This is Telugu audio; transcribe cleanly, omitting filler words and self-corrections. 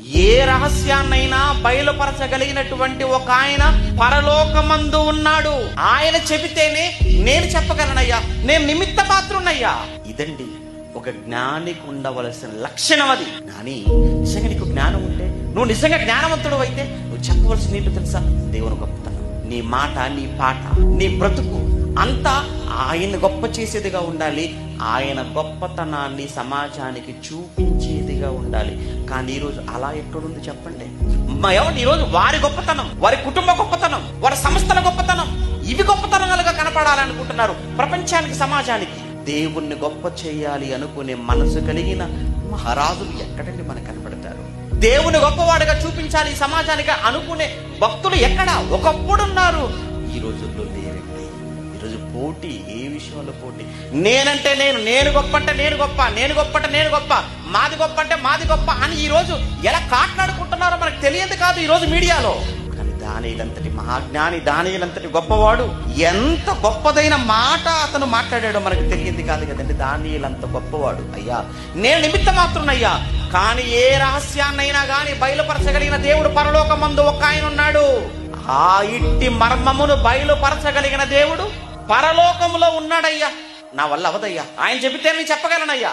ఏ రహస్యాన్నైనా బయలుపరచగలిగినటువంటి ఒక ఆయన పరలోకమందు ఉన్నాడు. ఆయన చెబితేనే నేను చెప్పగలనయ్యా, నేను నిమిత్త మాత్రున్నయ్యా. ఇదండి ఒక జ్ఞానికి ఉండవలసిన లక్షణం. అది జ్ఞాని నిజంగా నీకు జ్ఞానం ఉంటే, నువ్వు నిజంగా జ్ఞానవంతుడు అయితే నువ్వు చెప్పవలసిన ఏంటో తెలుసా? దేవుని గొప్పతనం. నీ మాట, నీ పాట, నీ బ్రతుకు అంతా ఆయన గొప్ప చేసేదిగా ఉండాలి. ఆయన గొప్పతనాన్ని సమాజానికి చూపించేదిగా ఉండాలి. కానీ ఈరోజు అలా ఎక్కడుంది చెప్పండి? ఎవరు ఈరోజు వారి గొప్పతనం, వారి కుటుంబ గొప్పతనం, వారి సంస్థల గొప్పతనం, ఇవి గొప్పతనాలుగా కనపడాలనుకుంటున్నారు ప్రపంచానికి, సమాజానికి. దేవుణ్ణి గొప్ప చేయాలి అనుకునే మనసు కలిగిన మహారాజులు ఎక్కడండి మనకు కనపడతారు? దేవుని గొప్పవాడిగా చూపించాలి సమాజానికి అనుకునే భక్తులు ఎక్కడ ఒకప్పుడున్నారు, ఈ రోజుల్లో లేరండి. ఈరోజు పోటీ, ఏ విషయంలో పోటీ? నేనంటే నేను గొప్ప అంటే నేను గొప్ప, నేను గొప్ప అంటే నేను గొప్ప, మాది గొప్ప అంటే మాది గొప్ప అని ఈ రోజు ఎలా కాట్లాడుకుంటున్నారో మనకు తెలియదు కాదు ఈ రోజు మీడియాలో. కానీ దానియేలంతటి మహాజ్ఞాని, దానియేలంతటి గొప్పవాడు ఎంత గొప్పదైన మాట అతను మాట్లాడాడో మనకు తెలియదు కాదు కదండి. దానియేలంత గొప్పవాడు. అయ్యా నేను నిమిత్త మాత్రునయ్యా, కానీ ఏ రహస్యాన్నైనా గాని బయలుపరచగలిగిన దేవుడు పరలోకమందు ఒక ఆయన ఉన్నాడు. ఆ ఇట్టి మర్మమును బయలుపరచగలిగిన దేవుడు పరలోకములో ఉన్నాడయ్యా. నా వల్ల అవదయ్యా, ఆయన చెబితే నేను చెప్పగలనయ్యా.